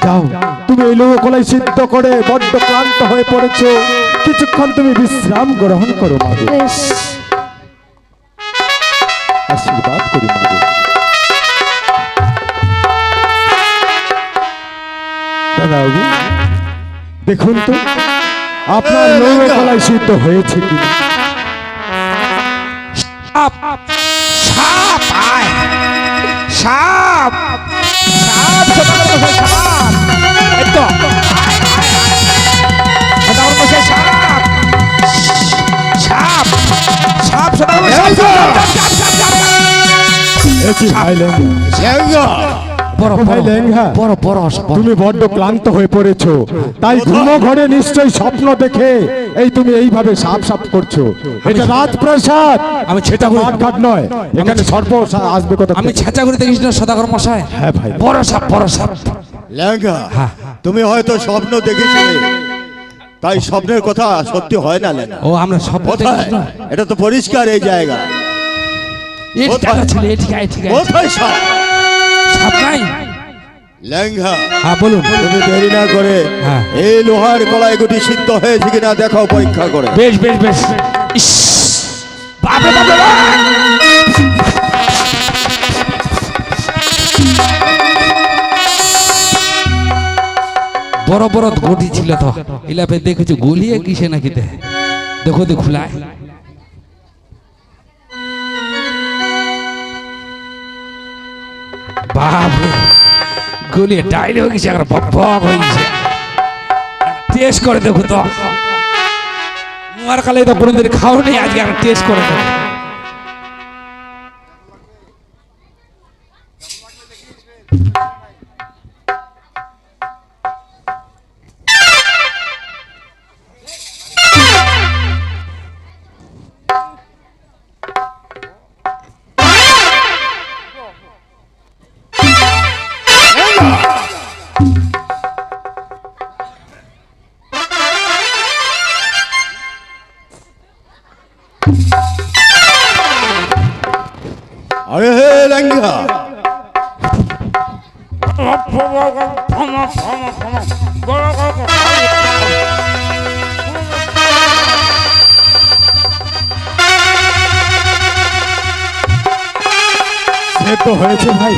যাও, তুমি এই লোহ কলাই সিদ্ধ করে বড্ড ক্লান্ত হয়ে পড়েছো, কিছুক্ষণ তুমি বিশ্রাম গ্রহণ করো মাগো। বেশ। আশীর্বাদ করি মাগো। দাদাবাবু দেখুন তো আপনার লোহ কলাই সিদ্ধ হয়েছে কি? সাপ সাপ আয় সাপ সাপ সদাগর মশাই সাপ এই তো সদাগর মশাই সাপ সাপ সাপ সদাগর মশাই তুমি বড্ড ক্লান্ত হয়ে পড়েছো, তাই ঘুমো ঘরে নিশ্চয়ই স্বপ্ন দেখে এই তুমি এইভাবে সাপ সাপ করছো। এটা রাজপ্রাসাদ, আমি ছেটা ঘাট নয়, এখানে সর্প আসবে কথা। আমি ছেঁচা করে দেখিস না সদাগর মশাই। হ্যাঁ ভাই, বড় সাপ বড় সাপ। লেঙ্গা, তুমি হয়তো স্বপ্ন দেখেছিলে, তাই স্বপ্নের কথা সত্যি হয় না লেঙ্গা। ও আমরা স্বপ্ন কোথায়? দেখিস না। এটা তো পরিষ্কার এই জায়গা। এই টাকা ছিল এই ঠিক আছে ঠিক আছে। কোথায় সাপ? সাপ নাই। লেঙ্গা, হ্যাঁ বলুন। তুমি দেরি না করে হ্যাঁ। এই লোহার কলাই গুটি সিদ্ধ হয়েছে কিনা দেখাও, পরীক্ষা করে। বেশ বেশ বেশ। ইস বাবা বাবা বড় বড় গটি ছিল তো ইলাপে দেখেছো গলিয়ে কিসে নাকি দেখো তো খোলায় বাপরে গলিয়ে ডাইলে হয়ে গেছে, বক বক হয়ে গেছে। টেস্ট করে দেখো তো, নোয়ার কালে তো কোনোদিন খাও নেই, আজকে একটা টেস্ট করে দেখো। আরে হে লেঙ্গা, সে তো হয়েছে ভাই।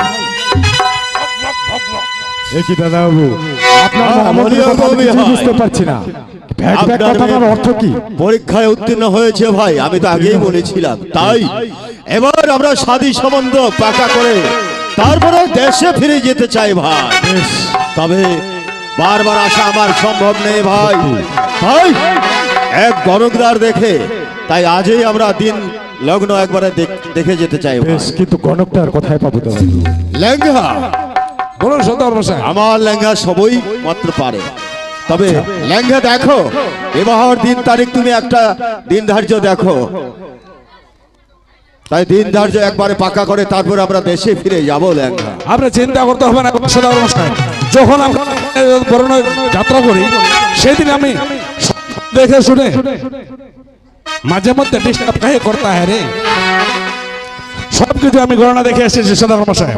কি দাদাবাবু, আপনার মনের কথা আমি কিছুই বুঝতে পারছি না। ভ্যাক ভ্যাক কথাটার অর্থ কি? পরীক্ষায় উত্তীর্ণ হয়েছে ভাই, আমি তো আগেই বলেছিলাম। তাই এবার আমরা শাদী সম্বন্ধ পাকা করে তারপরে দেশে ফিরে যেতে চাই ভাই। তবে বারবার আসা আমার সম্ভব নেই ভাই, তাই এক গণকদার দেখে তাই আজই আমরা দিন লগ্ন একবারে দেখে যেতে চাই ভাই। বেশ, কিন্তু গণকটার কোথায় পাবো দাদাবাবু? লেঙ্গা, বলুন সদাগর মশাই। আমার লেঙ্গা সবই মাত্র পারে, তবে লেঙ্গা দেখো বিবাহর দিন তারিখ তুমি একটা দিন ধার্য দেখো, তাই দিন ধার্য একবারে পাকা করে তারপর আমরা দেশে ফিরে যাবো লেঙ্গা। আপনার চিন্তা করতে হবে না সদাগর মশাই, যখন আমরা বরণ যাত্রা করি সেদিন আমি দেখে শুনে মাঝে মধ্যে ডিস্টার্ব কাহে করতে হয় রে, সবকিছু আমি গণনা দেখে এসেছি সদাগর মশাই।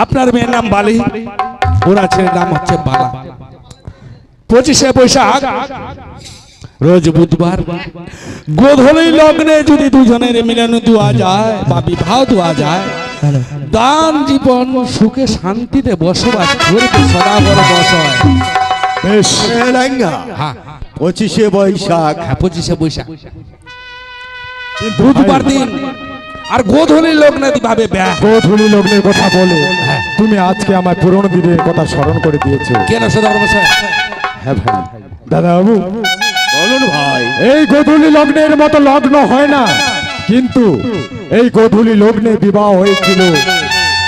আপনার মেয়ের নাম বালি, ওরা ছেলের নাম হচ্ছে বালা। 25শে বৈশাখ রোজ বুধবার গোধূলি লগ্নে যদি দুজনের মিলন দেওয়া যায় বা বিবাহ দেওয়া যায়, দান জীবন সুখে শান্তিতে বসবাস করবে সদাগর মশাই। বেশ, লেঙ্গা, হ্যাঁ 25শে বৈশাখ, হ্যাঁ 25শে বৈশাখ বুধবার দিন, আর গোধূলি লগ্নে দিবাবে ব্যাহ। গোধূলি লগ্নের কথা বলে তুমি আজকে আমার পুরনো দিনের কথা স্মরণ করে দিয়েছো। কেন সদাগর মশাই? হ্যাঁ ভাই, দাদাবাবু বলুন ভাই। এই গোধূলি লগ্নের মতো লগ্ন হয় না, কিন্তু এই গোধূলি লগ্নে বিবাহ হয়েছিল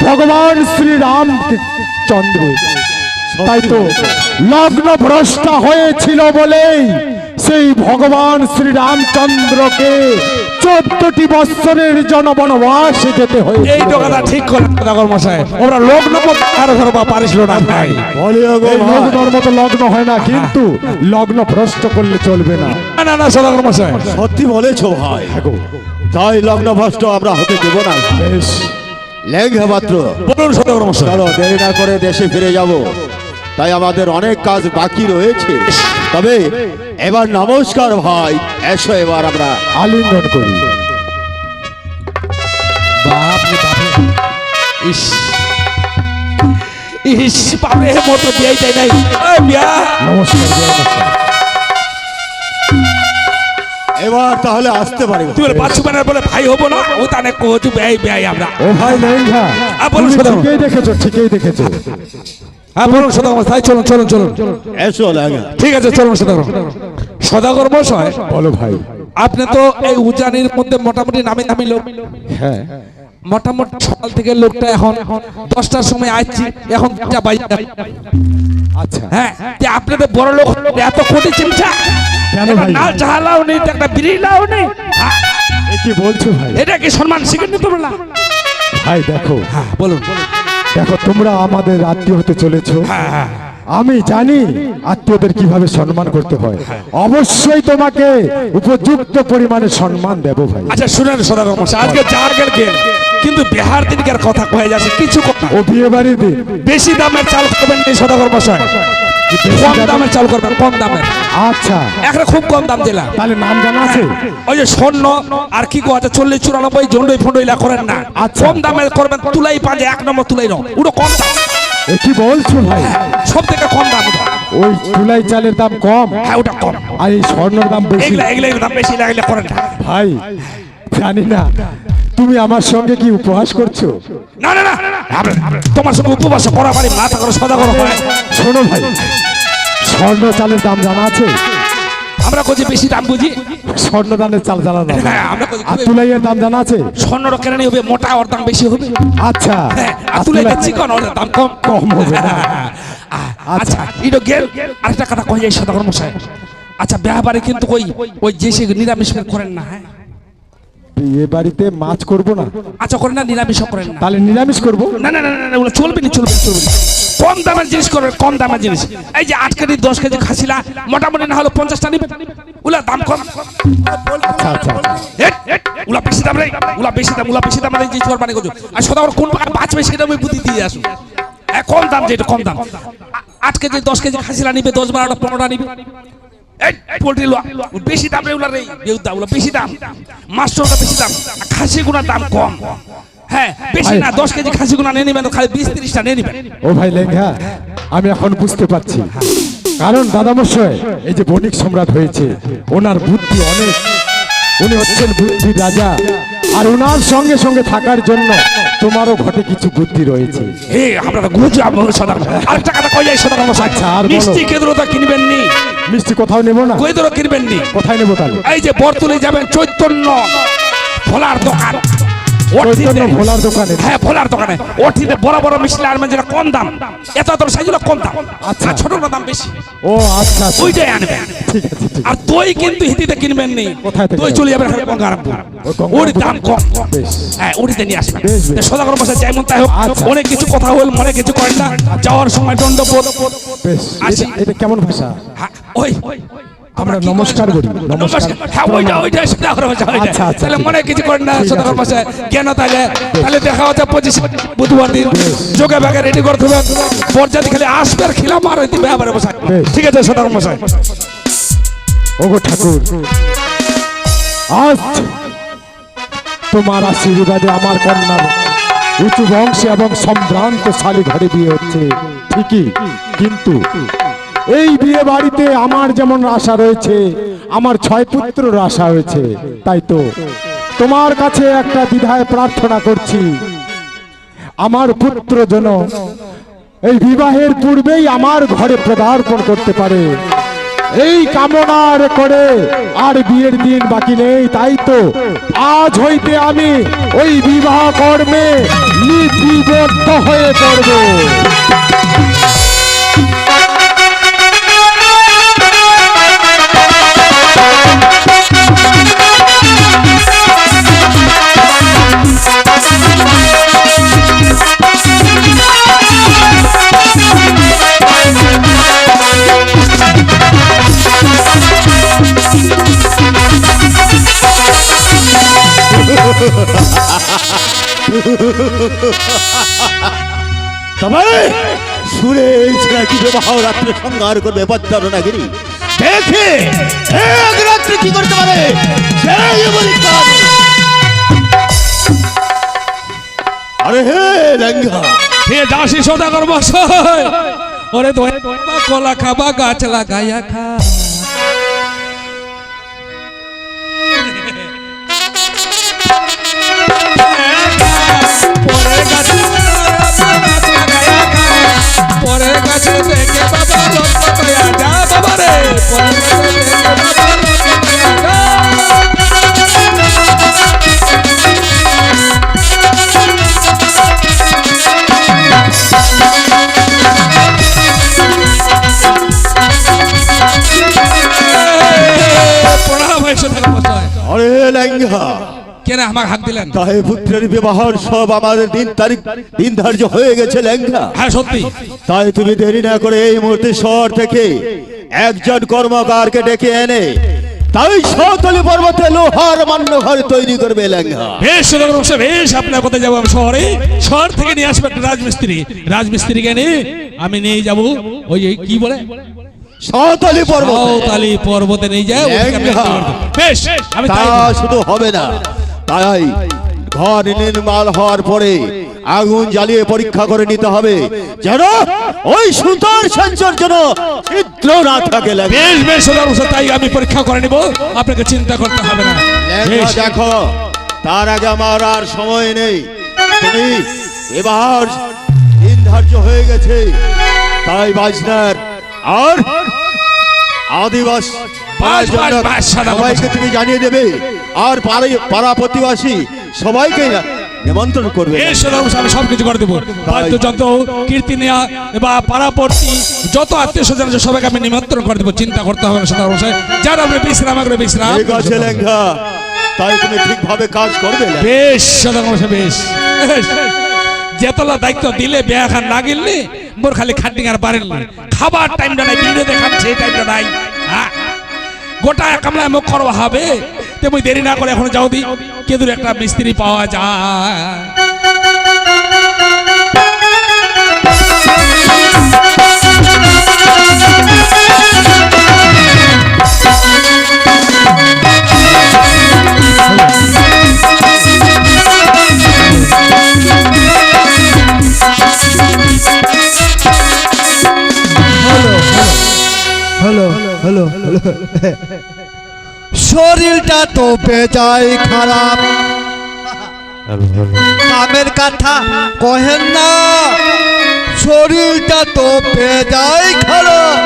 ভগবান শ্রী রামচন্দ্র। তাই তো লগ্ন ভ্রষ্টা হয়েছিল বলেই সেই ভগবান শ্রী রামচন্দ্রকে 14টি বৎসরের জনবনবাসে যেতে হয়েছিল। এই কথা ঠিক করলেন সদাগর মশাই, ওরা লগ্ন কারো ধরবা পারিছিল না ভাই। এই লগ্নর মতো লগ্ন হয় না, কিন্তু লগ্ন ভ্রষ্ট করলে চলবে না। না না সদাগর মশাই, সত্যি বলেছো ভাই, তাই লগ্ন ভ্রষ্ট আমরা হতে দেব না। বেশ, লেঙ্গা পাত্র, বলুন সদাগর মশাই। চলো দেরি না করে দেশে ফিরে যাব, তাই আমাদের অনেক কাজ বাকি রয়েছে। তবে এবার নমস্কার ভাই, এসো এবার আমরা আলিঙ্গন করি। বাপ রে বাপ রে। ইস ইস বাপরে, মতো বিয়াই যায় নাই। এই বিয়া, নমস্কার নমস্কার। এবার তাহলে আসতে পারি। তুই বলে বাচ্চু বানার বলে ভাই হবো না, ও তানে কোচু বেয়াই বেয়াই আমরা। ও ভাই লেঙ্গা, বলুন তুমি সদাগর। ঠিকই দেখেছো, ঠিকই দেখেছো। হ্যাঁ বলুন সদাগর মশাই, চলুন চলুন চলুন। এসো লেঙ্গা। ঠিক আছে চলুন সদাগর। সদাগর মশাই, বলো ভাই। আপনি তো এই উজানির মধ্যে মোটামুটি নামি দামি লোক। হ্যাঁ, মোটামুটি সকাল থেকে লোকটা এখন 10টার সময় আসছি, এখন 2টা বাজে। আচ্ছা। হ্যাঁ, যে আপনাদের বড় লোক এত কোটি চিমচা, কেন ভাই? না ঝালাও নেই, একটা বিড়িলাও নেই। হ্যাঁ, এ কি বলছো ভাই? এটা কি সম্মান শিখেননি তোমরা? ভাই দেখো, হ্যাঁ বলুন। দেখো তোমরা আমাদের আত্মীয় হতে চলেছো। হ্যাঁ হ্যাঁ, আমি জানি আত্মীয়দের কিভাবে সম্মান করতে হয়। অবশ্যই তোমাকে উপযুক্ত পরিমাণে সম্মান দেব ভাই। আচ্ছা শুনেন সদাগর মশাই, আজকে যার গেল কিন্তু বিহার দিনকার কথা কয়ে যাচ্ছে কিছু কথা। ও বিয়ে বাড়ির দিন বেশি দামের চাল করবেন এই সদাগর মশাই, কম দামের চাল করবেন, কম দামের। আচ্ছা, একটা খুব কম দাম দিলাম। তাহলে নাম জানা আছে? ওই যে স্বর্ণ আর কি গো আছে 40-94 জন্ডই ফন্ডইলা করেন না। আচ্ছা। কম দামের করবেন, তুলাই পাঁচে 1 নম্বর তুলাই নাও, ওটা কম দাম। এ কি বলছো ভাই? সব থেকে কম দাম ওটা। ওই তুলাই চালের দাম কম হ্যাঁ ওটা কম। আর এই স্বর্ণের দাম বেশি। এগুলা এগুলা দাম বেশি লাগলে করেন না। ভাই জানি না তুমি আমার সঙ্গে কি উপহাস করছো? না না না, তোমার সঙ্গে উপবাস করা পারি মাথা করে সদাগর হয়। শোনো ভাই, স্বর্ণ চালের দাম জানা আছে? আমরা কইছি বেশি দাম বুঝি। স্বর্ণ দানের চাল জানা না? হ্যাঁ, আমরা কইছি আর তুলাইয়ের দাম জানা আছে? স্বর্ণর কেরানি হবে মোটা, ওর দাম বেশি হবে। আচ্ছা, হ্যাঁ, আর আর তুলাই তুলাই- চিকন, ওর দাম কম। কম হবে না? আচ্ছা এটা গেল। আরেকটা কথা কই যাই সদাগর মশাই। আচ্ছা ব্যাপারে কিন্তু ওই যে সে নিরামিষ করেন না। হ্যাঁ বিয়ে বাড়িতে মাছ করব না? আচ্ছা করেন না, নিরামিষ করেন না। তাহলে নিরামিষ করব? না না না না, ওগুলো চলবে না, চলবে না, চলবে না। কম দামের জিনিস করবেন, কম দামের জিনিস। এই যে 8 কেজি 10 কেজি খাসিলা মোটামুটি না হলো 50টা নিবে, ওগুলা দাম কম। আচ্ছা আচ্ছা আচ্ছা। ওগুলা বেশি দাম রে, ওগুলা বেশি দাম, ওগুলা বেশি দাম রে, যে চোরবানি করছো। আর সদাগর কোন পাকা বাঁচবে সেটা আমি বুদ্ধি দিয়ে আসুন। কম দাম, যেটা কম দাম। 8 কেজি 10 কেজি খাসিলা নিবে, 10 12টা 15টা নিবে। এই পোল্ট্রি লোয়া বেশি দাম রে, ওগুলা রে বেউদা, ওগুলা বেশি দাম। মাছটা বেশি দাম, খাসি গুনার দাম কম। হ্যাঁ বেশি না, 10 কেজি খাসি গুনা নিয়ে নিবেন, খালি 20-30টা নিয়ে নিবেন। ও ভাই লেঙ্গা, আমি এখন বুঝতে পারছি। কারণ দাদামশাই এই যে বণিক সম্রাট হয়েছে, ওনার বুদ্ধি অনেক। উনি হচ্ছেন বুদ্ধির রাজা, আর ওনার সঙ্গে সঙ্গে থাকার জন্য তোমারও ঘটে কিছু বুদ্ধি রয়েছে। আমরা গুজু সদাগর। আরেকটা কথা কই যাই সদাগর মশাই। আচ্ছা, আর বলো। মিষ্টি কেদরতা কিনবেন নি, মিষ্টি কোথাও নেবো না? কইদরও কিনবেন নি। কোথায় নেবো তাহলে? এই যে বর্তলে যাবেন চৈতন্য ভোলার দোকান, চৈতন্য ভোলার দোকানে? হ্যাঁ ভোলার দোকানে। ওটিতে বড় বড় মিষ্টি আর যেটা কম দাম, এত এত সাইজগুলো কম দাম। আচ্ছা। আর ছোটগুলো দাম বেশি, ও আচ্ছা আচ্ছা। ওইটাই আনবেন। ঠিক আছে ঠিক আর দই কিন্তু হিতিতে কিনবেন নি, কোথায় থেকে? দই চলে যাবেন গঙ্গারামপুর, ও গঙ্গারামপুর। ওর দাম কম। বেশ। হ্যাঁ ওটিতে নিয়ে আসবেন। বেশ, বেশ। সদাগর মশাই যেমন তাই হোক, আচ্ছা। অনেক কিছু কথা হল, মনে কিছু করেন না। যাওয়ার সময় দণ্ডবোধ। বেশ। আসি। এটা কেমন ভাষা? হ্যাঁ, ওই আমরা নমস্কার করি। নমস্কার। হ্যাঁ ওইটা সদাগর মশাই, ওইটা। আচ্ছা, আচ্ছা, তাহলে ঠিক মনে কিছু করেন না ঠিক আছে। সদাগর মশাই, কেন তাহলে দেখা হচ্ছে 25 বুধবার দিন যোগে ব্যাগে রেডি করতে হবে। বরযাত্রী খালি আসবে আর খিলাম আর হইতে ব্যাপারে বসাই। বেশ। ঠিক আছে সদাগর মশাই। ওগো ঠাকুর, আজ তোমার আশীর্বাদে আমার কন্যার উঁচু বংশে এবং সম্ভ্রান্তশালী ঘরে বিয়ে হচ্ছে ঠিকই, কিন্তু এই বিয়ে বাড়িতে আমার যেমন আশা রয়েছে, আমার 6 পুত্রর আশা হয়েছে। তাই তো তোমার কাছে একটা দ্বিধায় প্রার্থনা করছি, আমার পুত্র যেন এই বিবাহের পূর্বেই আমার ঘরে পদার্পণ করতে পারে, এই কামনার করে। আর বিয়ের দিন বাকি নেই, তাই তো আজ হইতে আমি ওই বিবাহ কর্মে লিপিবদ্ধ হয়ে পড়ব। তবে সুরে এই ছেলে কি বিবাহ রাত্রে সংহার করবে বজ্জার নাগিনী দেখে এক রাত্রে কি করতে পারে সেই বলি কাজ। আরে হে লেঙ্গা হে দাসী সদাগর মশাই, ওরে দোয়া কলা খাবা গাছ লাগাইয়া খা। পরে গাছে দেখে বাবা রত্ন পায়া যা বাবা রে, পরে গাছে দেখে বাবা রত্ন পায়া যা। প্রণাম হয় সদাগর মশাই। আরে লেঙ্গা কেন আমাকে হাত দিলেন? তাই পুত্রের বিবাহর সব আমাদের দিন ধার্য হয়ে গেছে লেঙ্গা। হ্যাঁ সত্যি। তাই তুমি দেরি না করে এই মুহূর্তে শহর থেকে একজন কর্মকারকে ডেকে এনে তাই সতলি পর্বতে লোহার মান্য ঘর তৈরি করবে লেঙ্গা। বেশ সদাগর মশাই, বেশ আপনার কোথায় যাবো? আমি শহরে, শহর থেকে নিয়ে আসবো একটা রাজমিস্ত্রি, রাজমিস্ত্রিকে নিয়ে আমি নিয়ে যাবো ওই কি বলে সতলি পর্বত। সাঁওতালি পর্বতে নিয়ে যায়। বেশ আমি তা তাই করব। শুধু হবে না, তাই ঘর নির্মাণ হওয়ার পরে আগুন জ্বালিয়ে পরীক্ষা করে নিতে হবে যেন ওই সুতার সঞ্চর যেন ছিদ্র না থাকে লেঙ্গা। বেশ বেশ সদাগর মশাই, তাই আমি পরীক্ষা করে নিব, আপনাকে চিন্তা করতে হবে না। লেঙ্গা বেশ। দেখো, তার আগে আমার আর সময় নেই। তুমি এবার দিন ধার্য হয়ে গেছে, তাই বাজনার আর আদিবাস বাস, বাস, বাস, সাদা সবাইকে বাস। তুমি জানিয়ে দেবে, আর পাড়া প্রতিবাসী সবাইকে নিমন্ত্রণ করবে। বেশ সদাগর মশাই, আমি সবকিছু করে দেবো। বাদ্যযন্ত্র, কীর্তনিয়া বা পাড়াপড়শি যত আত্মীয় স্বজন আছে সবাইকে আমি নিমন্ত্রণ করে দেবো, চিন্তা করতে হবে না সদাগর মশাই। যারা আপনি বিশ্রাম করে বিশ্রাম। ঠিক আছে লেঙ্গা, তাই তুমি ঠিকভাবে কাজ করবে লেঙ্গা। বেশ সদাগর মশাই, বেশ বেশ। যেতলা দায়িত্ব দিলে বেয়া খান না গেলে মোর খালি খাটিং আর পারেন না, খাবার টাইমটা নাই, ভিডিও দেখান সেই টাইমটা নাই। হ্যাঁ, গোটা কামলায় মুখ করবা হবে, তেমনি দেরি না করে এখন যাও দি, কেদুর একটা মিস্ত্রি পাওয়া যায়। হ্যালো হ্যালো হ্যালো, শরীরটা তো বেজায় খারাপ, কামের কথা কহেন না, শরীরটা তো বেজায় খারাপ।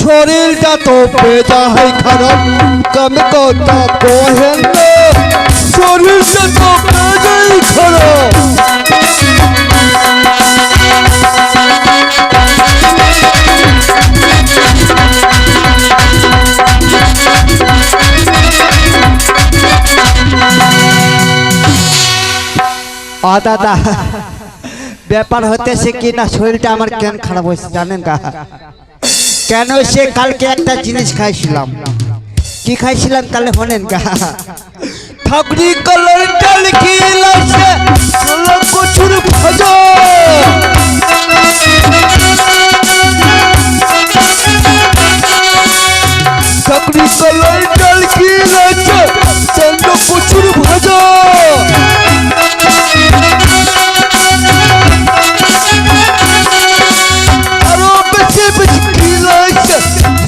শরীরটা তো বেজায় খারাপ, কামের কথা কহেন না, শরীরটা তো বেজায় খারাপ। দাদা, ব্যাপার হতেছে কি না, শরীরটা আমার কেন খারাপ হয়েছে জানেন কা? কেন সে কালকে একটা জিনিস খাইছিলাম। কি খাইছিলাম তাহলে শোনেন কা? ঠাকুরি কলার ডাল খিলাছে, কচুর ভাজা, ঠাকুরি কলার ডাল খিলাছে, কচুর ভাজা, আরো বেশি বেশি খিলাছে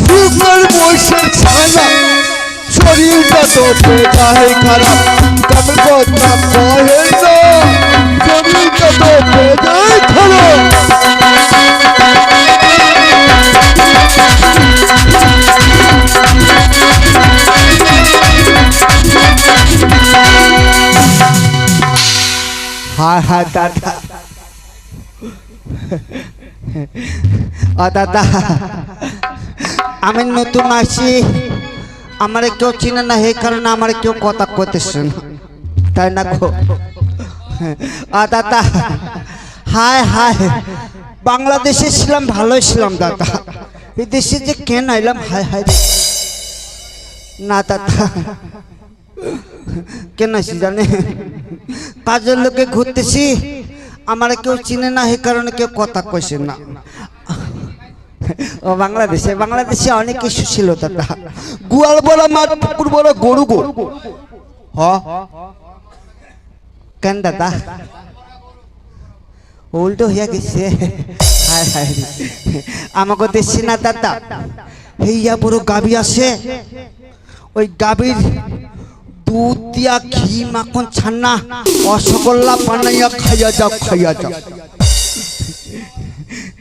সুগার বসে ছানা। শরীরটা তো বেজায় খারাপ, কামের কথা কহেন না, শরীরটা তো বেজায় খারাপ। হায় হায় দাদা, দাদা আমি নতুন আসি, আমার কেউ চিনে না, এই কারণে আমার কেউ কথা করতেছে না। তাই না গো? দাদা হায় হায়, বাংলাদেশে ছিলাম ভালোই ছিলাম দাদা, এই দেশে যে কেন আইলাম হায় হায় রে। না দাদা কেন আসি জানে, কাজের লোকে ঘুরতেছি, আমার কেউ চিনে না, এই কারণে কেউ কথা কইছে না। ও বাংলাদেশে অনেক কিছু ছিল দাদা, গোয়াল বড়, মাঠ পুকুর বড়, গরু গো। কেন দাদা উল্টো হইয়া গেছে? হায় হায়, আমাকে দেখছি না দাদা, হইয়া বড় গাবি আছে, ওই গাবির দুধ দিয়া ঘি মাখন ছানা রসগোল্লা বানাইয়া খাইয়া যাও, খাইয়া যাও,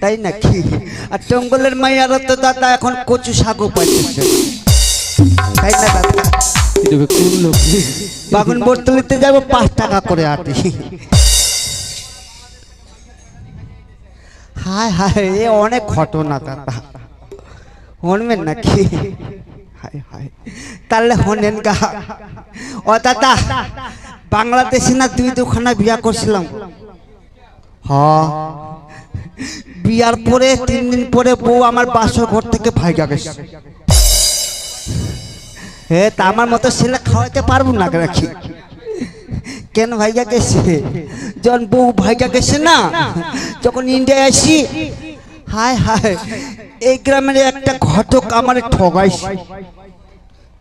তাই নাকি? আর জঙ্গলের মাইয়ারা তো দাদা এখন কচু শাকও পাইতেছে, তাই না দাদা? কোন লোক? বাগুন বর্তলিতে যাবো 5 টাকা করে আটি। হায় হায়, এ অনেক ঘটনা দাদা, শুনবেন নাকি? হায় হায়, তাহলে শোনেন গা। ও দাদা, বাংলাদেশে না 2-2খানা বিয়া করছিলাম। বিয়ার পরে 3 দিন পরে বউ আমার বাসর ঘর থেকে ভাইগা গেছে। তা আমার মতো ছেলে খাওয়াইতে পারবো না নাকি? কেন ভাইগা গেছে? যখন বউ ভাইগা গেছে না, যখন ইন্ডিয়ায় আসি, হায় হায়, এই গ্রামের একটা ঘটক আমার ঠগাইছে।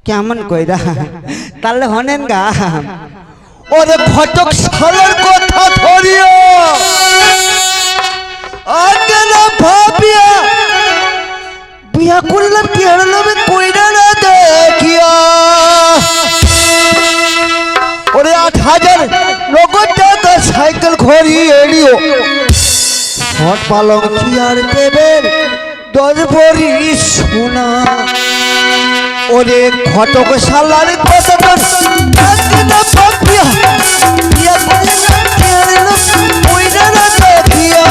কেমন কইরা? তাহলে হনেন গা। ওরে ঘটক শালার কথা ধরিও, আগে না ভাবিয়া বিয়া করলাম, কি হলো কইরা না দেখিয়া। ওরে 8,000 নগদ টাকা সাইকেল ঘড়ি এড়িও, হট পালং কি আর দেবেন 10 ভরি সোনা। ওরে ঘটক শালার কথা আগে না ভাবিয়া বিয়া করলাম, কি হলো কইরা না দেখিয়া।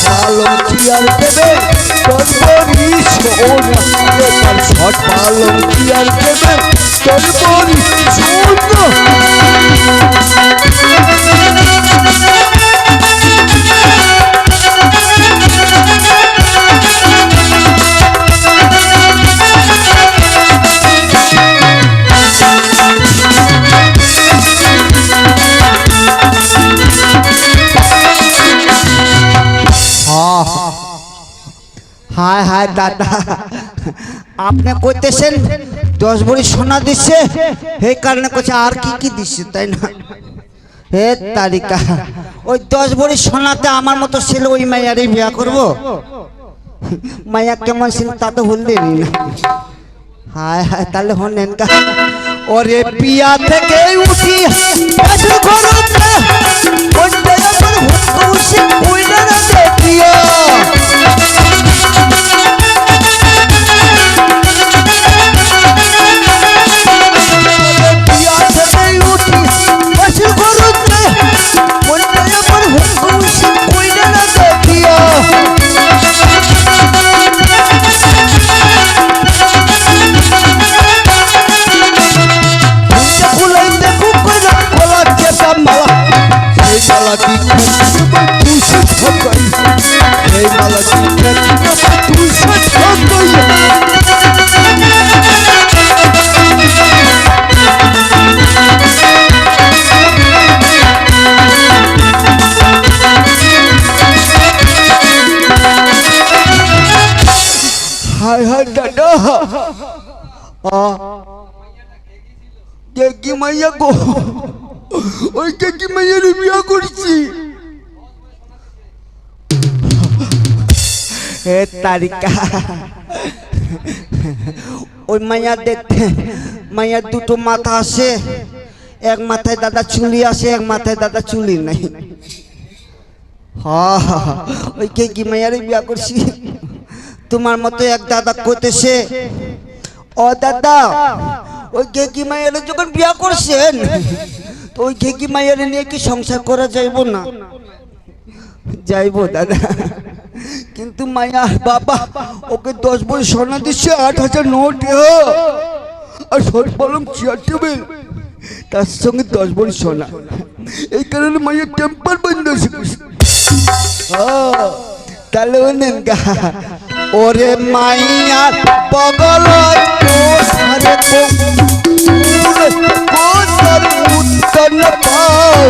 পালং চিয়ার দেবে তোর বরিস, ছট পালং চিয়ার দেবে তোর বরিস। হায় হায় দাদা, আপনি কইতেছেন 10 ভরি সোনা দিচ্ছে, এই কারণে কইছে আর কি কি দিচ্ছে, তাই না? হে তারিকা, ওই 10 ভরি সোনাতে আমার মতো ছেলে ওই মাইয়ারই বিয়া করব? মাইয়া কেমন ছিল তা তো ভুললেন না। হায় হায়, তাহলে হনেন গা। ওরে বিয়া থেকে উঠি দেখিয়া, হায় হায় দাদা, কি মাইয়া গো, ওই কি মাইয়ার বিয়া করছি। হে তারিকা, ওই মাইয়া দেখতে, মাইয়ার 2টো মাথা আছে, এক মাথায় দাদা চুলি আছে, এক মাথায় দাদা চুলি নাই। ওই কি মাইয়ার বিয়া করছি। তোমার মতো এক দাদা কইতেছে, ও দাদা, ওই কি মাইয়ারে যখন বিয়া করছেন, তো ওই কি মাইয়ারে নিয়ে কি সংসার করা যাইব না? যাইবো দাদা, কিন্তু মায়া বাবা ওকে 10 বড়ি সোনা দিচ্ছে, 8,000 নোট আর সর বলম চেয়ার টেবিল, তার সঙ্গে 10 বড়ি সোনা। এই কারণে মায়া টেম্পার বন্ধ শিখেছে। তাহলে নেন গা। ওরে মাইয়া বগল উত্তর পাও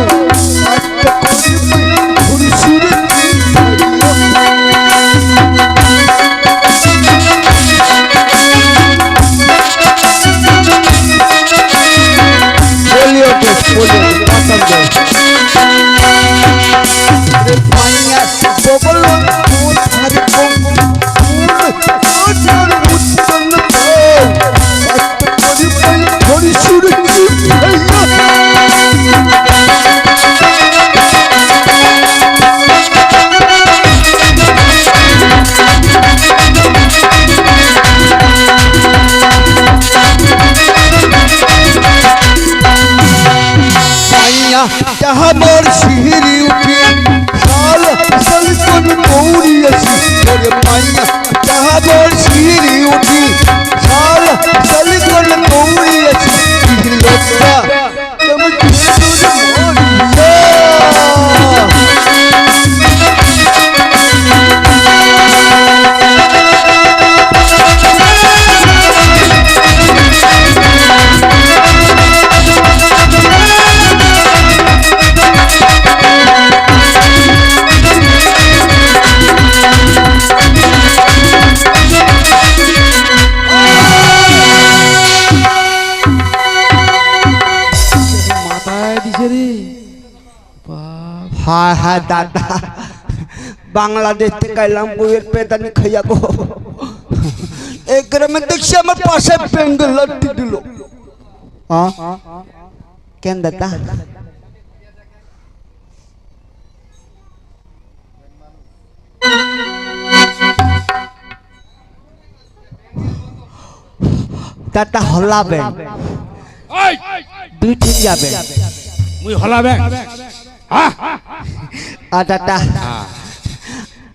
মোর শিহিরি উঠি সাল সলকন কৌড়ি আছি। ওরে মাইয়া যাহা মোর শিহিরি উঠি সাল সলকন কৌড়ি আছি। লোকটা তুমি হ্যাঁ হ্যাঁ দাদা, বাংলাদেশ থেকে এলাম, বইয়ের পেদানি খাইয়া গো। এই গ্রামে দেখছি আমার পাশে বেঙ্গল দিল। কেন দাদা? দাদা হলাবে, 2 দিন যাবে। মুই হলাবে দাদা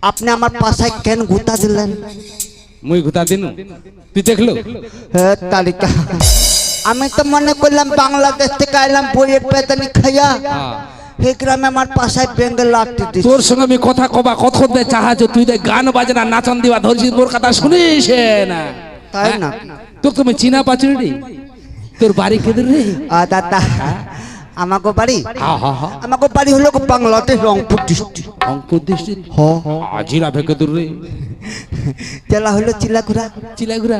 আপনি আমার পাশায় কেন গুতা দিলেন? মুই গুতা দিনু, তুই দেখলো? হ্যাঁ তালিকা, আমি তো মনে করলাম বাংলাদেশ থেকে আইলাম বইয়ের পেদানি খাইয়া, এই গ্রামে আমার পাশায় বেঙ্গল লাগতে দিস। তোর সঙ্গে আমি কথা কবা কথা দে চাহাজ, তুই দে গান বাজনা নাচন দিবা ধরছিস, মোর কথা শুনিস না? তাই না? তোর তুমি চিনা পাচুরি, তোর বাড়ি কেদের রে? দাদা আমাকে বাড়ি, আমাকে বাড়ি হলো বাংলাদেশ রংপুর ডিস্ট্রিক্ট। রংপুর ডিস্ট্রিক্ট? জিলা ভেকে দূর রে। জেলা হলো চিলাগুড়া। চিলাগুড়া?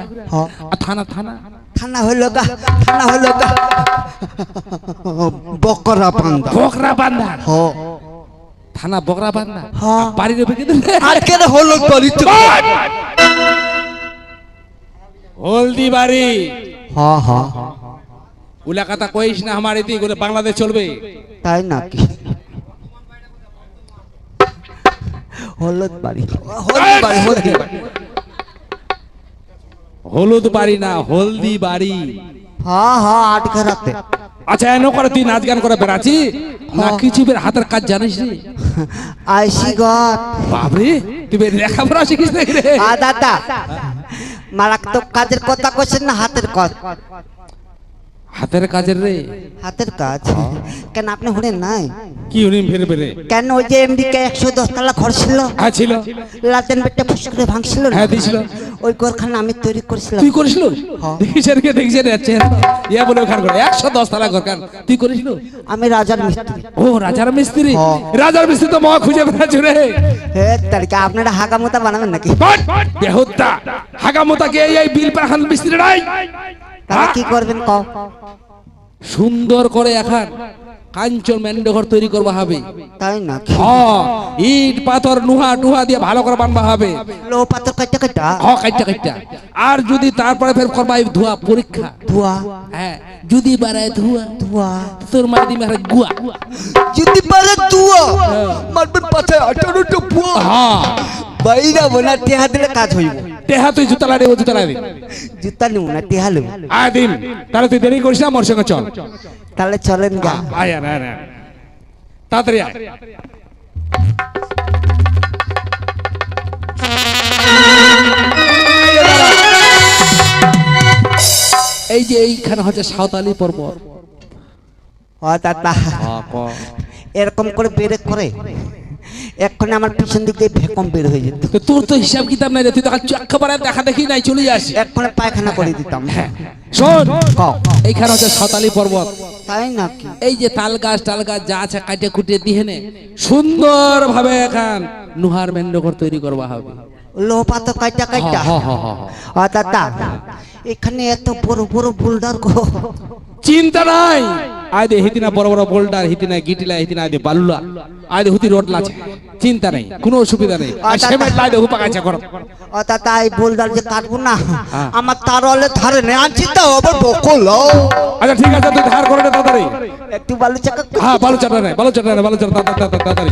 আর থানা? থানা থানা হলো গা, থানা হলো গা বকরা বান্দা। বকরা বান্দা? থানা বকরা বান্দা। বাড়ি রে ভেকে দূর রে। আর কেন হলো বাড়ি তো হলদি বাড়ি। হ্যাঁ উলা কথা কইস না, আমার এতে করে বাংলাদেশ চলবে। তাই নাকি? হলুদ বাড়ি, হলুদ বাড়ি না, হলদি বাড়ি। হ্যাঁ আটঘরাতে। আচ্ছা এনো করে তুই নাচ গান করে বেড়াচ্ছি না কিছু, বের হাতের কাজ জানিস রে? আইসি গড বাবরে, তুই বের লেখাপড়া শিখিস নাকি রে? দাদা মারাত্মক কাজের কথা কইছেন না, হাতের কাজ। হাতের কাজের রে? হাতের কাজ কেন আপনি শুনেন নাই? কি উনি ফেরে ফেরে কেন ওই যে এমডিকে 110 তলা ঘর ছিল? হ্যাঁ ছিল। লালটেন বেটটা ফুস করে ভাঙছিল না? হ্যাঁ দিছিল। ওই ঘরখানা আমি তৈরি করেছিলাম। তুই করেছিল? দেখিস কে দেখিস রে? আচ্ছা ইয়া বলে ওখান করে 110 তলা ঘর কান তুই করেছিল? আমি রাজার মিস্ত্রি। ও রাজার মিস্ত্রি? রাজার মিস্ত্রি তো মহা খুঁজে বেড়াচ্ছ রে। হে তারিকা আপনারা হাগামোতা বানাবেন নাকি? বেহুদ্দা হাগামোতা কে এই বিল পাখান মিস্ত্রি নাই? তাহলে কি করবেন কও? সুন্দর করে এখন কাঞ্চন মেন্ডো ঘর তৈরি করবা হবে। তাই না? ইট পাথর নুহা টুহা দিয়ে ভালো করে বানবা হবে। লো পাথর কাটা কাটা? কাটা কাটা। আর যদি তারপরে ফের করবা ধোয়া পরীক্ষা। ধোয়া? হ্যাঁ যদি বাড়ায় ধোয়া, ধোয়া তোর মাটি মারে গুয়া। যদি পারে ধোয়া মারবেন পাছায় 18টা বুয়া। বাইরা বনা টেহা দিলে কাজ হইব। টেহা তুই জুতা লাড়ে, ও জুতা লাড়ে। জুতা নিব না, টেহা লব। দিন তাহলে তুই দেরি করিস না, মোর সঙ্গে চল। তাহলে চলেন গা। আয় তাড়াতাড়ি আয়। যে এইখানে হচ্ছে সাঁওতালি পর্বত। ও দাদা এরকম করে বের করে এখন আমার পিছন দিক দিয়ে ভেকম বের হয়ে যেত, তো তোর তো হিসাব কিতাব নাই রে, তুই তো একেবারে দেখা দেখি নাই, চলে যাস। এখন পায়খানা করে দিতাম। শোন, কও। এইখানে হচ্ছে সাঁওতালি পর্বত। তাই নাকি? এই যে তাল গাছ যা আছে কাটে কুটে দিয়ে নে সুন্দর ভাবে এখান নুহার মেন্ডকর তৈরি করবা হবে। লোহা তো কাইটা কাইটা। ও দাদা এখানে এত বড় বড় বোল্ডার গো। চিন্তা নাই, আইদে হিতিনা বড় বড় বোল্ডার, হিতিনা গিটিলা, হিতিনা আইদে বালুলা, আইদে হুতি রোড লাছে, চিন্তা নাই, কোনো অসুবিধা নেই। আর সেমেন্ট লাইদে হুপা কাছে কর। ও দাদা এই বোল্ডার যে কাটবো না আমার তারলে ধারে নে আনছি তো আবার বকল। আচ্ছা ঠিক আছে, তুই ধার করে নে তাড়াতাড়ি। একটু বালু চাকা। হ্যাঁ বালু চাটা নে, বালু চাটা নে, বালু চাটা তাড়াতাড়ি।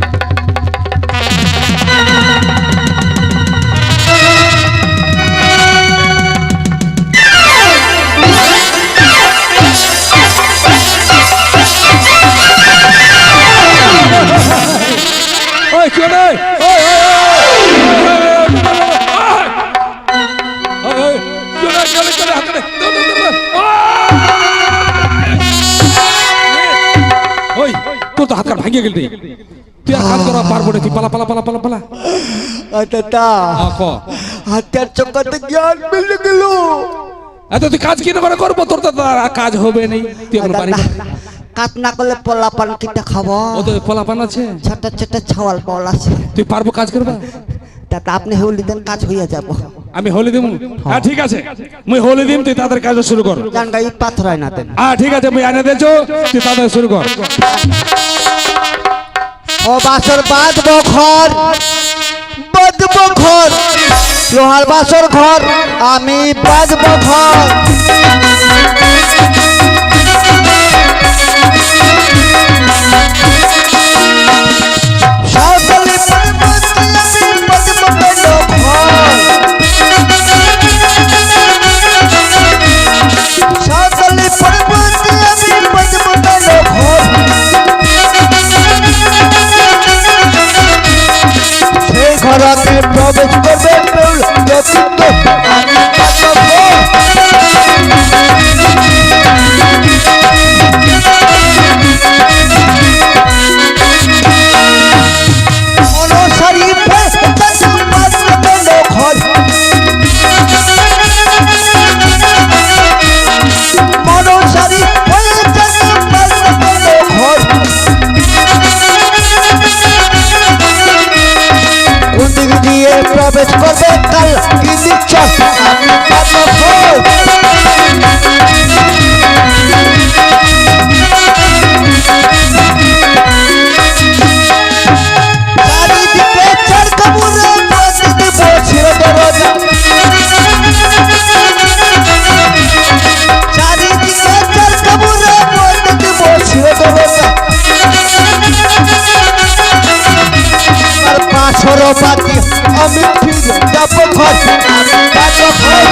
ওই কি রে, ওই ওই তোর তো হাত কাট ভাঙিয়ে গেল রে, তুই আর কাজ করা পারবো না, তুই পালা পালা পালা পালা পালা। দাদা হাতের চক্করতে জ্ঞান মিলে গেল। এত তুই কাজ কি করে করবো, তোর তো আর কাজ হবে নেই, তুই এখন বাড়ি কাজ না করলে পোলা পান কিটা খাবো। ও তো পোলাপান আছে, ছোট ছোট ছাওয়াল পাওয়াল আছে। তুই পারবো কাজ করবা? দাদা আপনি হলি দেন কাজ হইয়া যাব। আমি হোলি দিমু? হ্যাঁ ঠিক আছে, মুই হোলি দিম, তুই তাদের কাজ শুরু কর। জানগা ইট পাথর হয় না দেন। হ্যাঁ ঠিক আছে, মুই আনে দেছো, তুই তাদের শুরু কর। ও বাসর বাঁধবো ঘর, বাঁধবো ঘর, লোহার বাসর ঘর, আমি বাঁধবো ঘর। সাঁওতালি পর্বতে আমি বাঁধবো গেলো ঘর। সাঁওতালি পর্বতে আমি বাঁধবো গেলো ঘর। সেই ঘরকে প্রবেশ করবে বেউল যতীন্দ্র, আমি বাঁধবো ঘর। প্রবেশ করবে কাল ইচ্ছা, আমি বাঁধবো ঘর। চারিদিকে চার কামড়ে বাঁধি দিব ছিল দরজা। চারিদিকে চার কামড়ে বাঁধি দিব ছিল দরজা। আর পাঁচর বাকি আমি ফিরে যাবো ঘর, আমি বাঁধবো ঘর।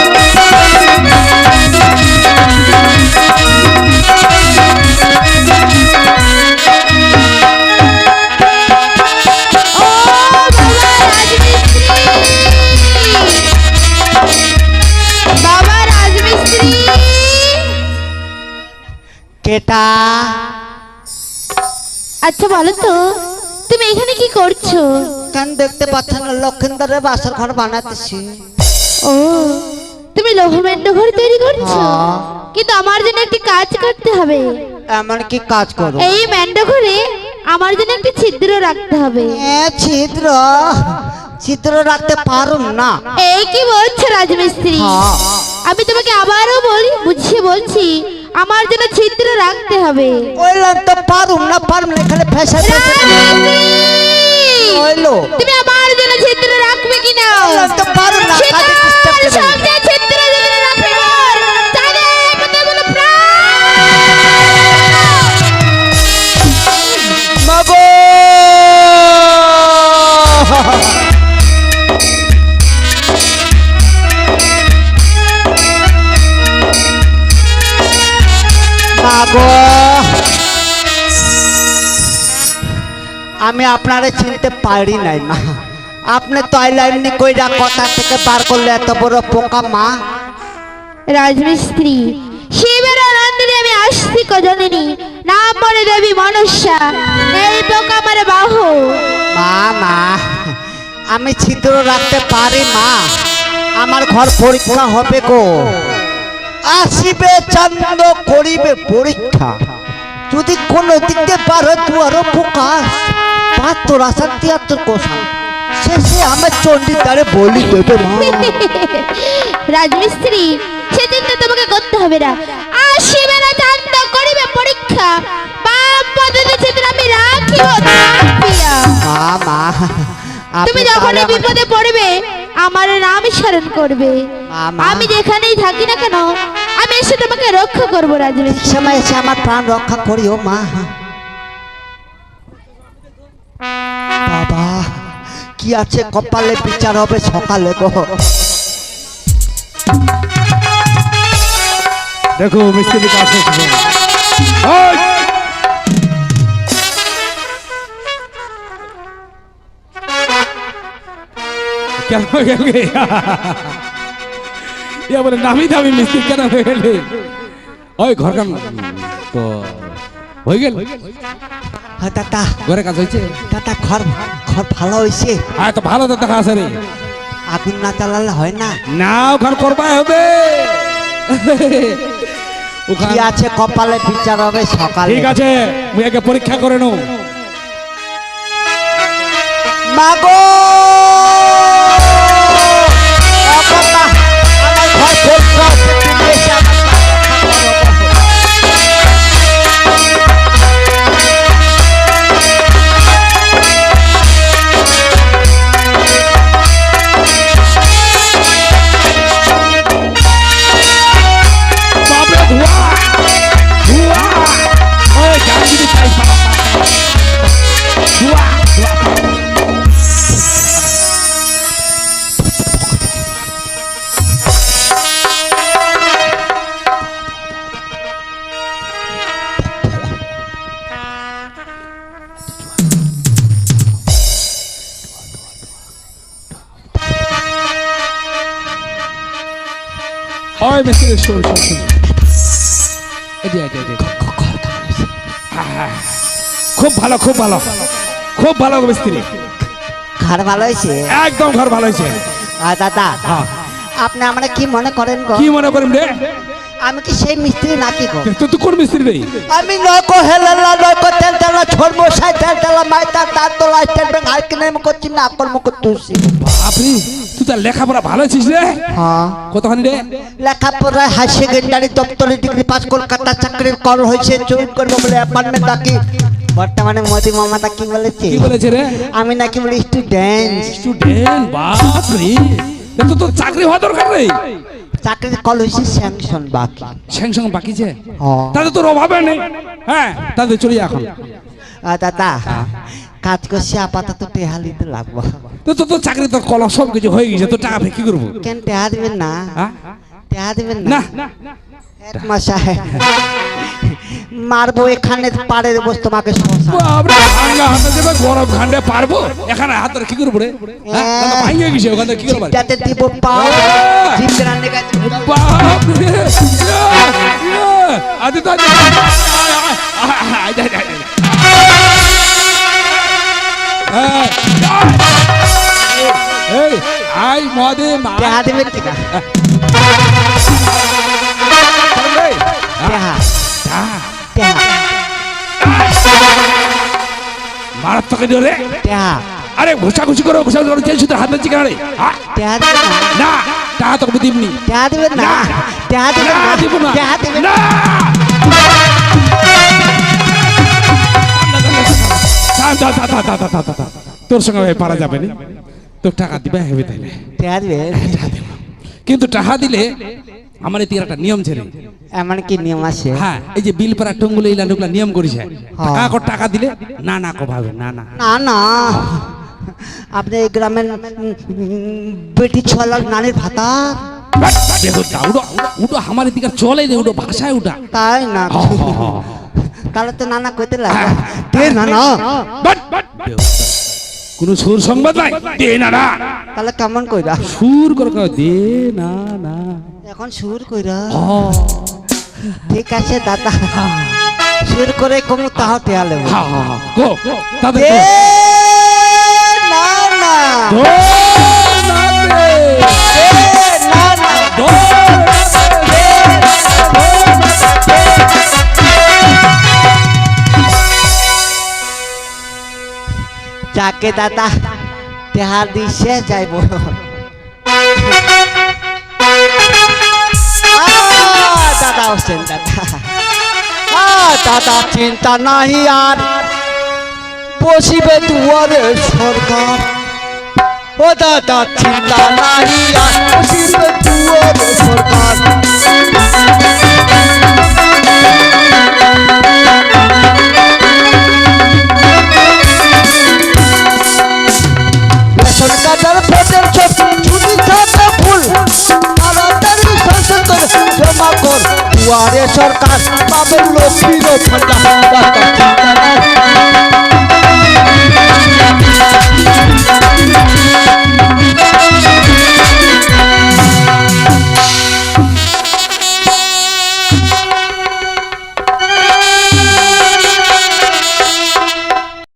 বাবা রাজমিস্ত্রি, কেটা? আচ্ছা বলো তো তুমি এখানে কি করছো? কেন দেখতে পাচ্ছেন না লক্ষিন্দরের বাসর ঘর বানাতেছি। ও তুমি লোহমেন্ড ঘর তৈরি করছো? হ্যাঁ। কিন্তু আমার জন্য একটি কাজ করতে হবে। এমন কি কাজ করো? এই মেন্ড ঘরে আমার জন্য একটি ছিদ্র রাখতে হবে। ছিদ্র? ছিদ্র রাখতে পারুম না। এই কি বলছো রাজমিস্ত্রি? হ্যাঁ। আমি তোমাকে আবারও বুঝিয়ে বলছি, আমার জন্য ছিদ্র রাখতে হবে। বললাম তো পারুম না, পারুম না, এখানে ফেসে রাজমিস্ত্রি, হইলো। তুমি আমার জন্য ছিদ্র রাখবে কিনা? বললাম তো পারুম না, কাজে ডিস্টার্ব করবে। সঙ্গে ছিদ্র যদি না রাখবে মোর, তাহলে কতগুলো প্রাণ। মাগো মাগো, আমি আপনারে চিনতে পারি নাই মা। আপনি তো আইলাইনি কইরা কথা থেকে বার করলে এত বড় পোকা মা। রাজমিস্ত্রি, শিবের নন্দিনী আমি আস্তিক জননী, নাম মনে দেবী মনসা, এই পোক আমার বাহু। মা আমি ছিদ্র রাখতে পারি মা, আমার ঘর পরীক্ষা হবে গো। আসিবে চন্দ্র করিবে পরীক্ষা, যদি কোনো দিকে পারো দুয়ারো প্রকাশ, ৭২ আষাঢ় ৭৩ কোষা, শেষে আমার চণ্ডীর দ্বারে বলি দেবে মা। রাজমিস্ত্রি, সেদিন তো তোমাকে করতে হবে না। আসিবে না চন্দ্র করিবে পরীক্ষা, বাম পদে ছিদ্র আমি রাখিব রাখিয়া। মা তুমি যখন বিপদে পড়বে আমার নাম স্মরণ করবে, মা। আমি যেখানেই থাকি না কেন আমি এসে তোমাকে রক্ষা করবো রাজমিস্ত্রি। সময় এসে আমার প্রাণ রক্ষা করিও মা। বাবা কি আছে কপালে, বিচার হবে সকালে গো। দেখো মিস্ত্রি কাজ করছে। ওই! কেন হয়ে গেলে ইয়া বলে নামি দামি মিস্ত্রি কেন হয়ে গেলে? ওই ঘর কাম তো হয়ে গেল, হ্যাঁ দাদা, ঘরে কাজ হয়েছে। দাদা ঘর ঘর ভালো হয়েছে, হ্যাঁ তো ভালো তো দেখা আছে রে। আগুন না জ্বালালে হয় না। না ওখানে করবাই হবে। কি ওখানে আছে কপালে, বিচার হবে সকালে। ঠিক আছে, মুই আগে পরীক্ষা করে নো। মাগো বাবা, আমার ঘর পরীক্ষা হচ্ছে, তুমি এসে আমার প্রাণ রক্ষা করো। বাপরে ধোয়া ধোয়া, ওই গান দিদি চাই ধোয়া ধোয়া। ওই মিস্ত্রি শোন শোন শোন, এটি এটি এটি খুব ভালো খুব ভালো খুব ভালো মিস্ত্রি, ঘর ভালো হয়েছে। একদম ঘর ভালো হয়েছে। আর দাদা হ্যাঁ। আপনি আমরা কি মনে করেন গো? কি মনে করেন রে? আমি কি সেই মিস্ত্রি নাকি গো? তুই কোন মিস্ত্রি রে? আমি নয়কো হেলালা নয়কো তেলতেলা ছোড়বো সাই তেলতেলা মাইতা তার তোলা স্টেট ব্যাংক আর কিনে করছি না কর্ম করতেছি। আপনি তুই তার লেখাপড়া ভালো আছিস রে? হ্যাঁ কতখানি রে? লেখাপড়ায় হাই সেকেন্ডারি দপ্তরে ডিগ্রি পাস, কলকাতা চাকরির কল হয়েছে, জয়েন করবো বলে অ্যাপার্টমেন্ট ডাকি। বর্তমানে মোদি মামাটা কি বলেছে? কি বলেছে রে? আমি নাকি বলি স্টুডেন্ট। স্টুডেন্ট, বাপ রে, তো তোর চাকরি হওয়া দরকার নেই। চাকরির কল হয়েছে স্যাংশন বাকি। স্যাংশন বাকি আছে, হ্যাঁ তাহলে তোর অভাবে নেই। হ্যাঁ তাহলে চলি এখন। দাদা কাজ করছি আপাতত টেহালিতে লাগবো। তো তোর চাকরি তোর কলা সব কিছু হয়ে গেছে, তোর টাকা কি করবো? কেন টেহা দিবেন না? হ্যাঁ? টেহা দিবেন না না? মশাই মারবো এখানে পাড়ের বস তোমাকে সমস্যা। বাপরে, ঠান্ডা হাতে দেবে, গরম ঘান্ডে পারবো, এখানে হাতের কি করবো রে? হ্যাঁ, ওখানে ভাঙিয়ে গেছে, ওখানে কি করবো? যাতে দিব পাও জিমরানে গাছ। বাপরে, আদি তো আদি, এই আই মদে মা টেহা দিবেন কিনা? টেহা টেহা মারাত্মক রে। টেহা আরে ঘুষাঘুষি করো, ঘুষাঘুষি করো, চেয়ে শুধু হাত দিচ্ছি কেন রে? টেহা দিবেন না? না, টাকা তোকে দিবনি। টেহা দিবেন না? টেহা দিবেন না? দিব না। টেহা দিবেন না। না? তোর সঙ্গে ভাই পারা যাবে না, তোর টাকা দিবে হেবে তাইলে। টেহা দিবেন? কিন্তু টাকা দিলে আমার এতে একটা নিয়ম ছিল। এমন কি নিয়ম আছে? হ্যাঁ, এই যে বিল পাড়া টঙ্গুলে এই লাডুগুলা নিয়ম করেছে। টাকা দিলে না না কো ভাবে না না না না, আপনি এই গ্রামের বেটি ছলার নানির ভাতা। উটো আমার এদিকে চলে রে, উটো ভাষায় উঠা। তাই না? তাহলে তো নানা কইতে লাগে দে না না। কোন সুর সংবাদ নাই, দে না না। তাহলে কেমন কইরা? সুর করে কয়, দে না না। এখন সুর কইরা ঠিক আছে দাদা সুর করে কমু তাও টেয়া লেবো হ্যাঁ হ্যাঁ হ্যাঁ গো তাদের এ, গো না না গো না রে এ, না না গো যাকে দাদা তেহার দিছে যাইব দাদা হোসেন দাদা দাদা চিন্তা নাহি আর বসিবে দুয়ারে সরকার ও দাদা চিন্তা নাহি আর বসিবে দুয়ারে সরকার রেশন কার্ডের ফটোর ছবি ছুটি ছাড়া ফুল তাড়াতাড়ি সংশোধন করে জমা কর দুয়ারে সরকার পাবে